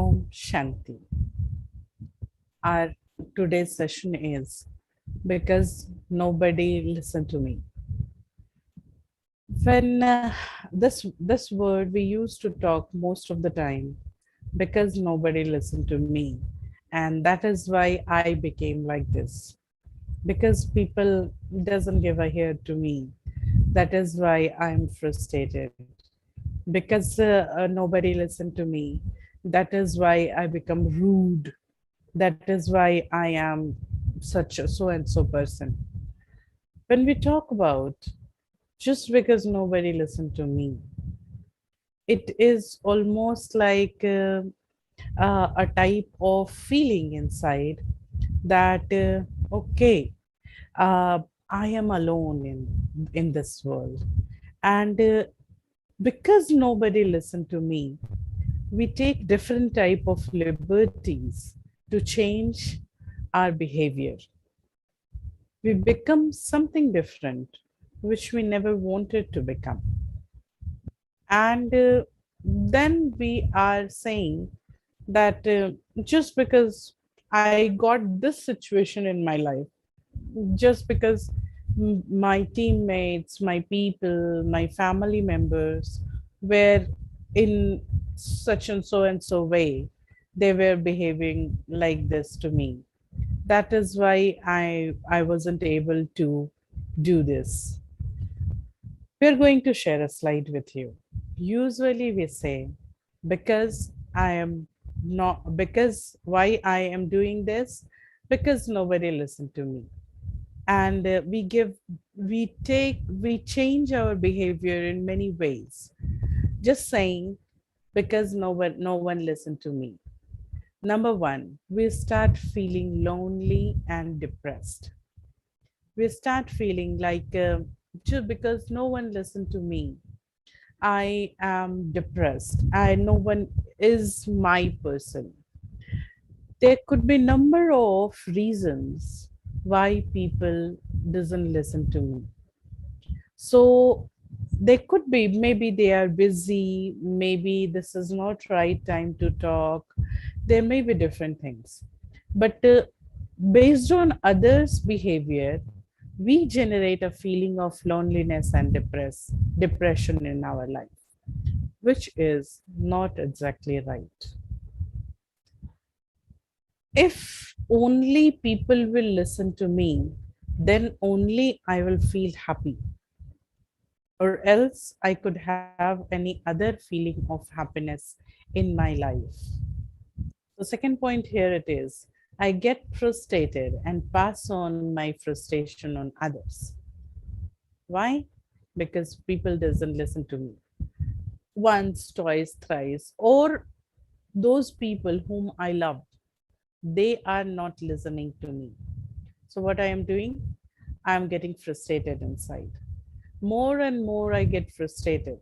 Om Shanti. Our today's session is because nobody listened to me. When this word we used to talk most of the time, because nobody listened to me, and that is why I became like this. Because people doesn't give a ear to me, that is why I'm frustrated. Because nobody listened to me, that is why I become rude. That is why I am such a so and so person. When we talk about just because nobody listened to me, it is almost like a type of feeling inside that okay, uh, I am alone in this world, and because nobody listened to me, we take different type of liberties to change our behavior. We become something different which we never wanted to become, and then we are saying that just because I got this situation in my life, just because my teammates, my people, my family members were in such and so way, they were behaving like this to me. That is why I wasn't able to do this. We're going to share a slide with you. Usually we say, because I am not, because why I am doing this, because nobody listened to me. And we change our behavior in many ways. Just saying, because no one listened to me. Number one, we start feeling lonely and depressed. We start feeling like just because no one listened to me, I am depressed. No one is my person. There could be number of reasons why people doesn't listen to me. So they could be, maybe they are busy, maybe this is not right time to talk. There may be different things, but based on others behavior, we generate a feeling of loneliness and depression in our life, which is not exactly right. If only people will listen to me, then only I will feel happy, or else I could have any other feeling of happiness in my life. The second point here it is, I get frustrated and pass on my frustration on others. Why? Because people doesn't listen to me. Once, twice, thrice, or those people whom I love, they are not listening to me. So what I am doing? I am getting frustrated inside. More and more I get frustrated.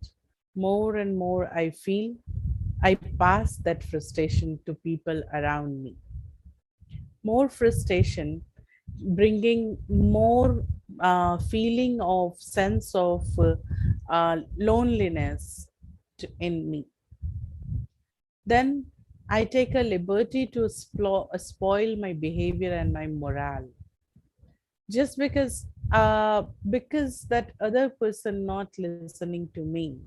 More and more I feel, I pass that frustration to people around me. More frustration, bringing more feeling of sense of loneliness in me. Then I take a liberty to spoil my behavior and my morale, just because that other person not listening to me.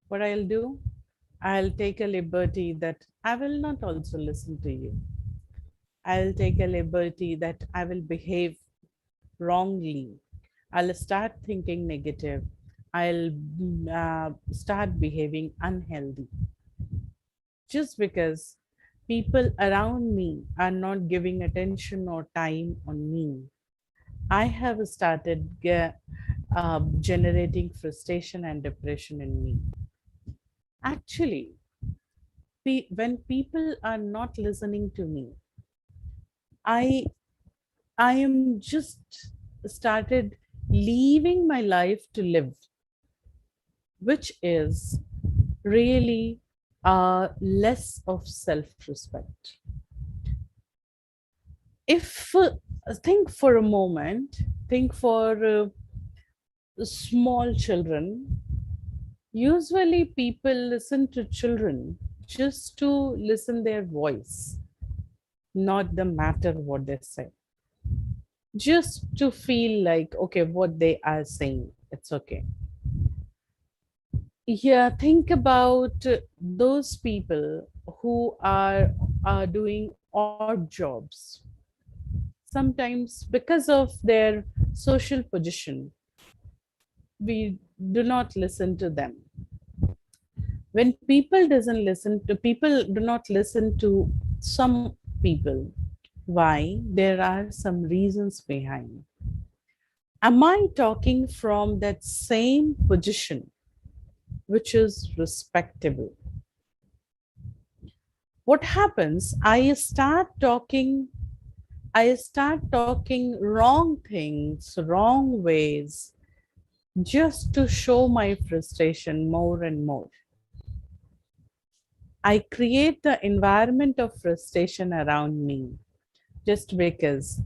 What I'll do, I'll take a liberty that I will not also listen to you. I'll take a liberty that I will behave wrongly. I'll start thinking negative. I'll start behaving unhealthy. Just because people around me are not giving attention or time on me, I have started generating frustration and depression in me. Actually, when people are not listening to me, I I am just started leaving my life to live, which is really less of self-respect. If think for a moment, think for small children. Usually people listen to children just to listen their voice, not the matter what they say. Just to feel like, okay, what they are saying, it's okay. Yeah, think about those people who are doing odd jobs. Sometimes because of their social position, we do not listen to them. When people do not listen to some people, why? There are some reasons behind. Am I talking from that same position, which is respectable? What happens? I start talking wrong things, wrong ways, just to show my frustration more and more. I create the environment of frustration around me just because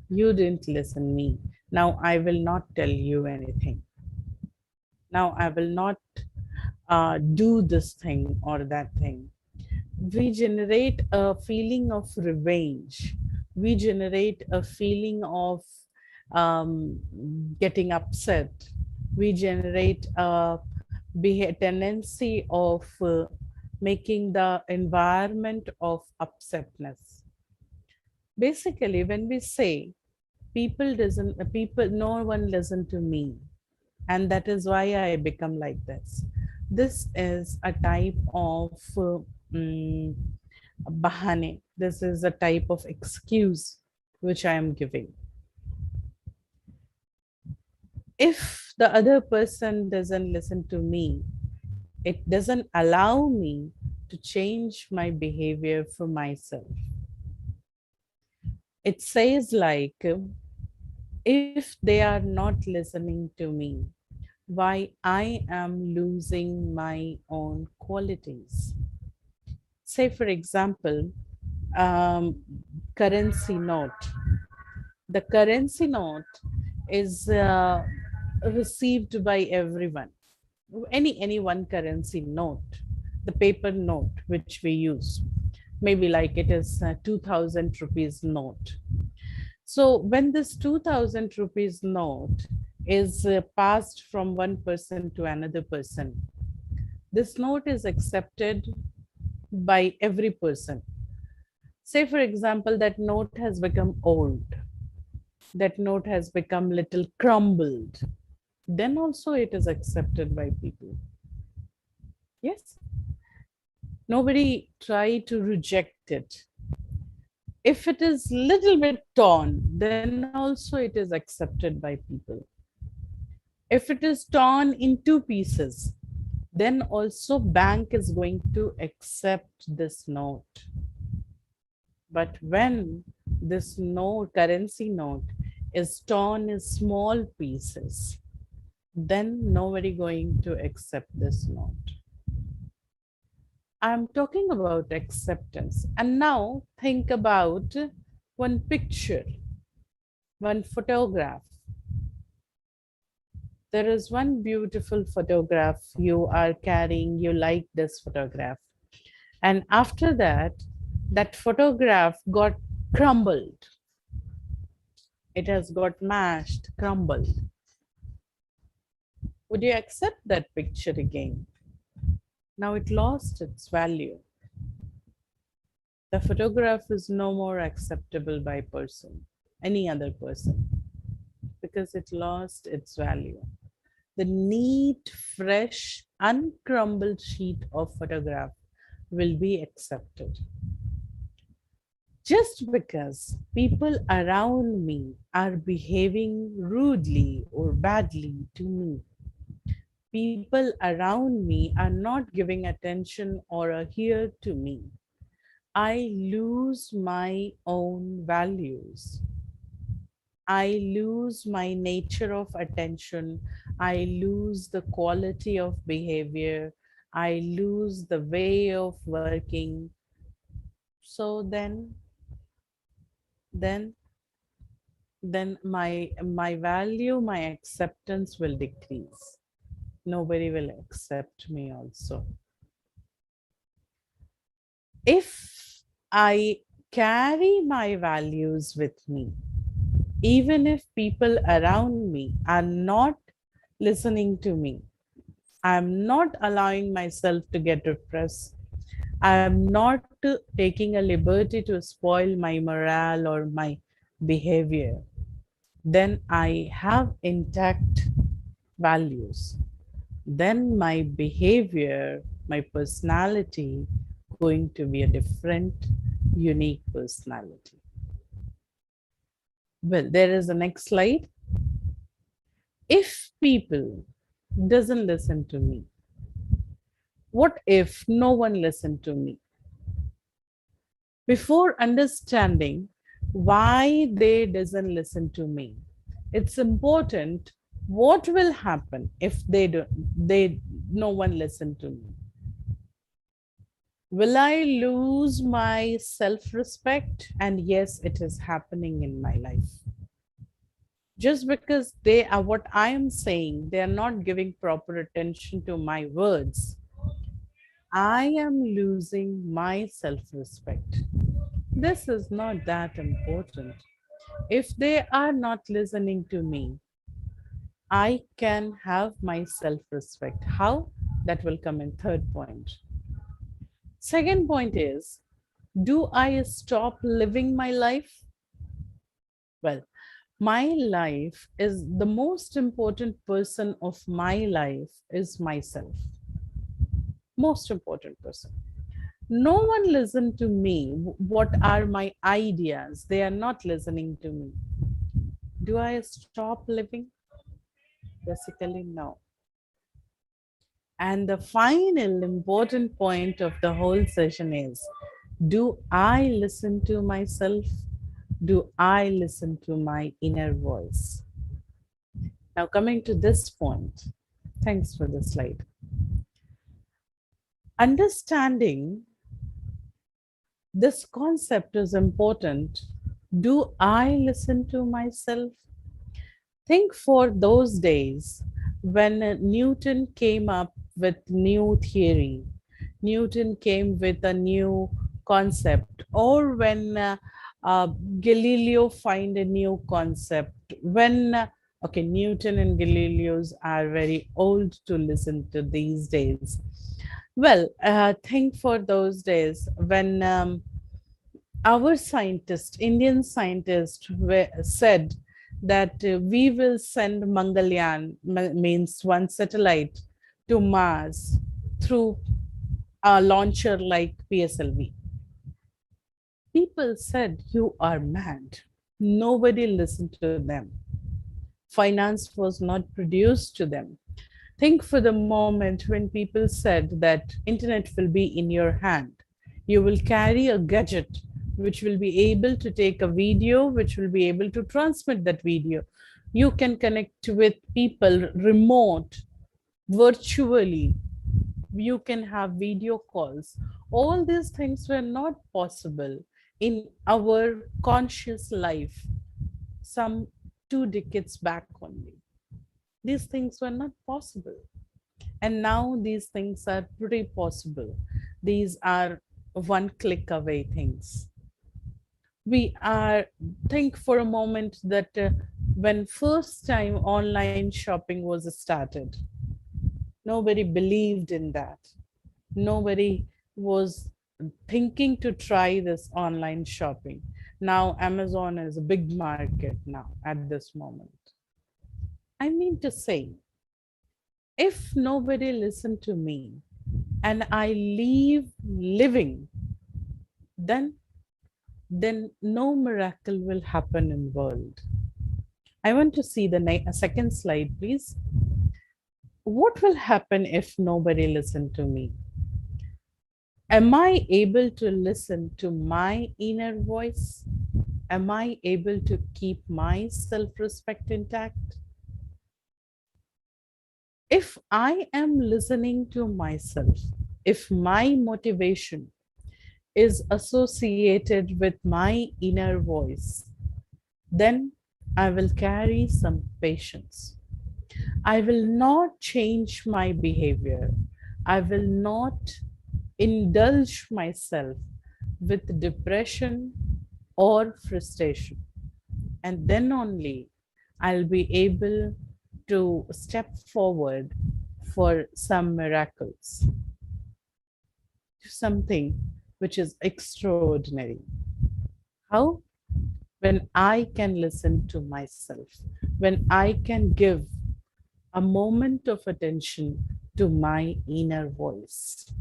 you didn't listen me. Now I will not tell you anything. Now I will not do this thing or that thing. We generate a feeling of revenge. We generate a feeling of getting upset. We generate a tendency of making the environment of upsetness. Basically, when we say no one listen to me, and that is why I become like this. This is a type of mm, bahane. This is a type of excuse which I am giving. If the other person doesn't listen to me, it doesn't allow me to change my behavior for myself. It says like, if they are not listening to me, why I am losing my own qualities. Say, for example, um, currency note. The currency note is received by everyone. Any one currency note, the paper note which we use, maybe like it is 2000 rupees note. So when this 2000 rupees note is passed from one person to another person, this note is accepted by every person. Say, for example, that note has become old, that note has become little crumbled, then also it is accepted by people. Yes, nobody try to reject it. If it is little bit torn, then also it is accepted by people. If it is torn in two pieces, then also bank is going to accept this note. But when this note, currency note, is torn in small pieces, then nobody going to accept this note. I'm talking about acceptance. And now think about one picture, one photograph. There is one beautiful photograph you are carrying, you like this photograph. And after that, that photograph got crumbled. It has got mashed, crumbled. Would you accept that picture again? Now it lost its value. The photograph is no more acceptable by any other person, because it lost its value. The neat, fresh, uncrumbled sheet of photograph will be accepted. Just because people around me are behaving rudely or badly to me, people around me are not giving attention or a ear to me, I lose my own values. I lose my nature of attention. I lose the quality of behavior. I lose the way of working. So then, then my value, my acceptance will decrease. Nobody will accept me also. If I carry my values with me, even if people around me are not listening to me, I'm not allowing myself to get depressed. I'm not taking a liberty to spoil my morale or my behavior. Then I have intact values. Then my behavior, my personality going to be a different, unique personality. Well, there is the next slide. If people doesn't listen to me, what if no one listened to me? Before understanding why they doesn't listen to me, it's important what will happen if they no one listen to me. Will I lose my self-respect? And yes, it is happening in my life. Just because they are what I am saying, they are not giving proper attention to my words, I am losing my self-respect. This is not that important. If they are not listening to me, I can have my self-respect. How? That will come in third point. Second point is, do I stop living my life? Well, my life is the most important person of my life is myself. Most important person. No one listen to me. What are my ideas? They are not listening to me. Do I stop living? Basically, no. And the final important point of the whole session is, do I listen to myself? Do I listen to my inner voice? Now, coming to this point, thanks for the slide. Understanding this concept is important. Do I listen to myself? Think for those days when Newton came up with new theory, Newton came with a new concept, or when Galileo find a new concept, when okay, Newton and Galileo's are very old to listen to these days. Well, think for those days when our scientist, Indian scientist, said that we will send Mangalyaan, means one satellite, to Mars through a launcher like PSLV. People said, you are mad. Nobody listened to them. Finance was not produced to them. Think for the moment when people said that internet will be in your hand. You will carry a gadget which will be able to take a video, which will be able to transmit that video. You can connect with people remote, virtually. You can have video calls. All these things were not possible in our conscious life some 2 decades back only. These things were not possible. And now these things are pretty possible. These are one click away things. We are, think for a moment that when first time online shopping was started, nobody believed in that. Nobody was thinking to try this online shopping. Now Amazon is a big market now at this moment. I mean to say, if nobody listened to me and I leave living, then no miracle will happen in world. I want to see the second slide, please. What will happen if nobody listened to me? Am I able to listen to my inner voice? Am I able to keep my self-respect intact? If I am listening to myself, if my motivation is associated with my inner voice, then I will carry some patience. I will not change my behavior. I will not indulge myself with depression or frustration. And then only I'll be able to step forward for some miracles, something which is extraordinary. How? When I can listen to myself, when I can give a moment of attention to my inner voice.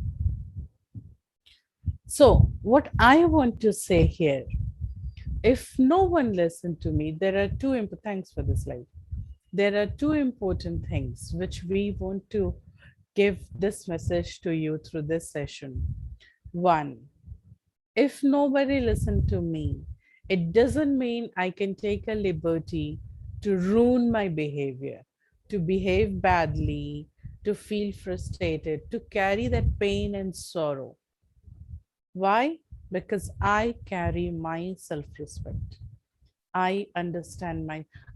So, what I want to say here, if no one listened to me, there are thanks for this life. There are two important things which we want to give this message to you through this session. One, if nobody listened to me, it doesn't mean I can take a liberty to ruin my behavior, to behave badly, to feel frustrated, to carry that pain and sorrow. Why? Because I carry my self-respect. I understand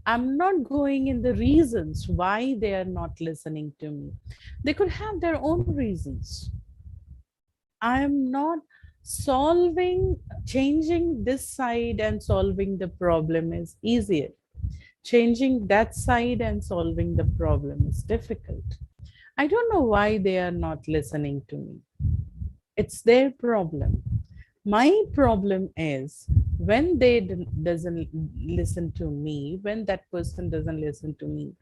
I'm not going in the reasons why they are not listening to me. They could have their own reasons. I am not changing this side and solving the problem is easier. Changing that side and solving the problem is difficult. I don't know why they are not listening to me. It's their problem. My problem is when doesn't listen to me, when that person doesn't listen to me,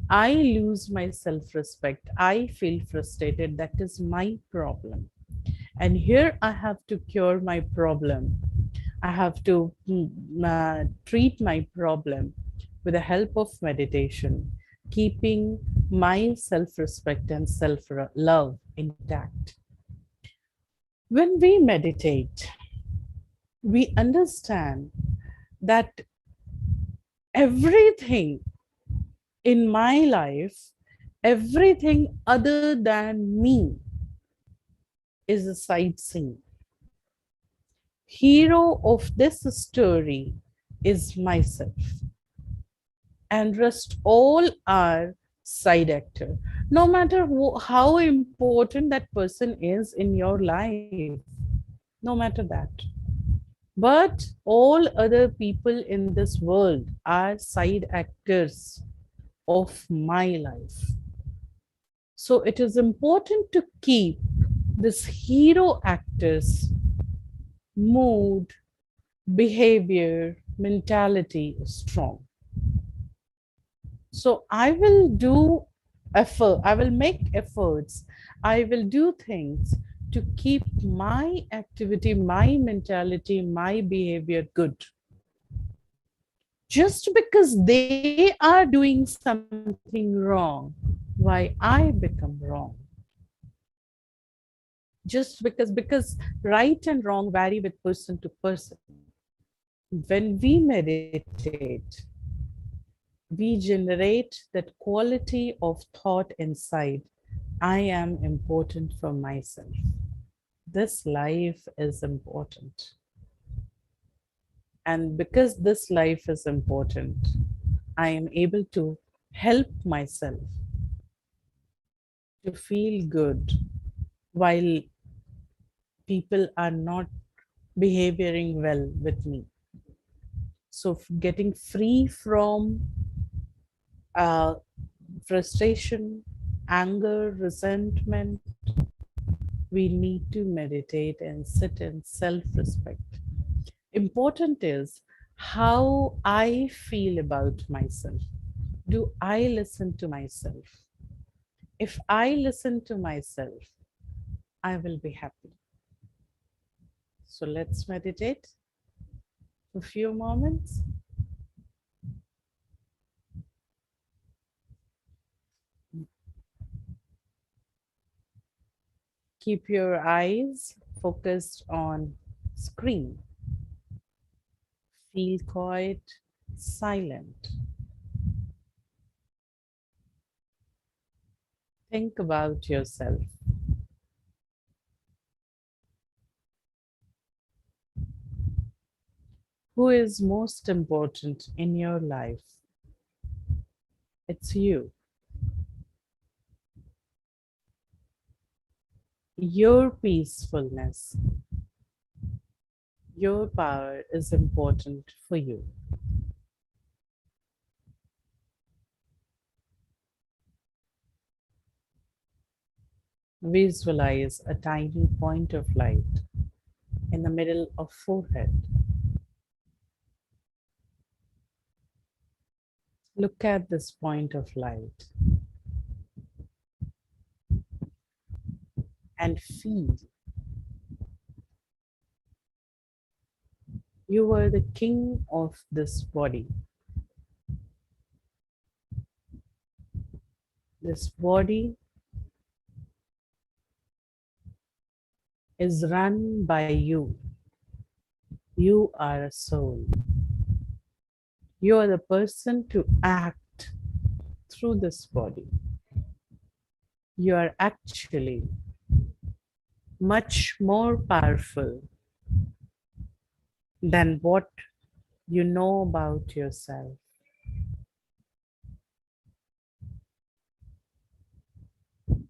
I lose my self-respect. I feel frustrated. That is my problem. And here I have to cure my problem. I have to treat my problem with the help of meditation, keeping my self-respect and self-love intact. When we meditate, we understand that everything in my life, everything other than me is a side scene. Hero of this story is myself, and rest all are side actor. No matter how important that person is in your life, no matter that. But all other people in this world are side actors of my life. So it is important to keep this hero actors mood, behavior, mentality strong. So I will do effort, I will make efforts, I will do things to keep my activity, my mentality, my behavior good. Just because they are doing something wrong, why I become wrong? Just because right and wrong vary with person to person. When we meditate, we generate that quality of thought inside. I am important for myself. This life is important. And because this life is important, I am able to help myself to feel good while people are not behaving well with me. So getting free from frustration, anger, resentment, we need to meditate and sit in self-respect. Important is how I feel about myself. Do I listen to myself? If I listen to myself, I will be happy. So let's meditate for a few moments. Keep your eyes focused on screen. Feel quiet, silent. Think about yourself. Who is most important in your life? It's you. Your peacefulness, Your power is important for you. Visualize a tiny point of light in the middle of forehead. Look at this point of light and feel you are the king of this body. This body is run by you. You are a soul. You are the person to act through this body. You are actually much more powerful than what you know about yourself.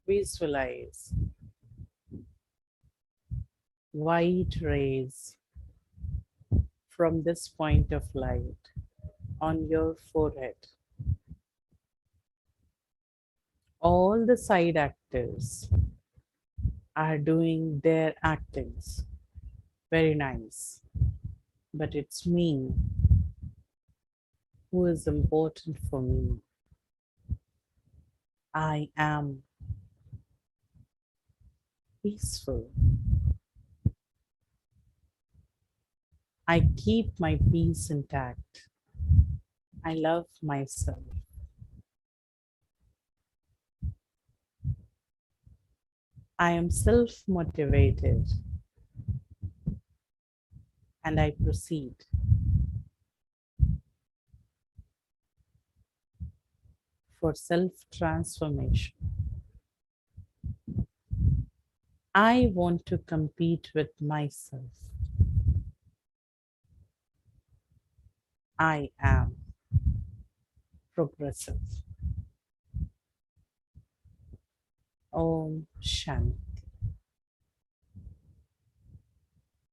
Visualize white rays from this point of light on your forehead. All the side actors are doing their actings. Very nice. But it's me who is important for me. I am peaceful. I keep my peace intact. I love myself. I am self-motivated and I proceed for self-transformation. I want to compete with myself. I am progressive. Om Shanti.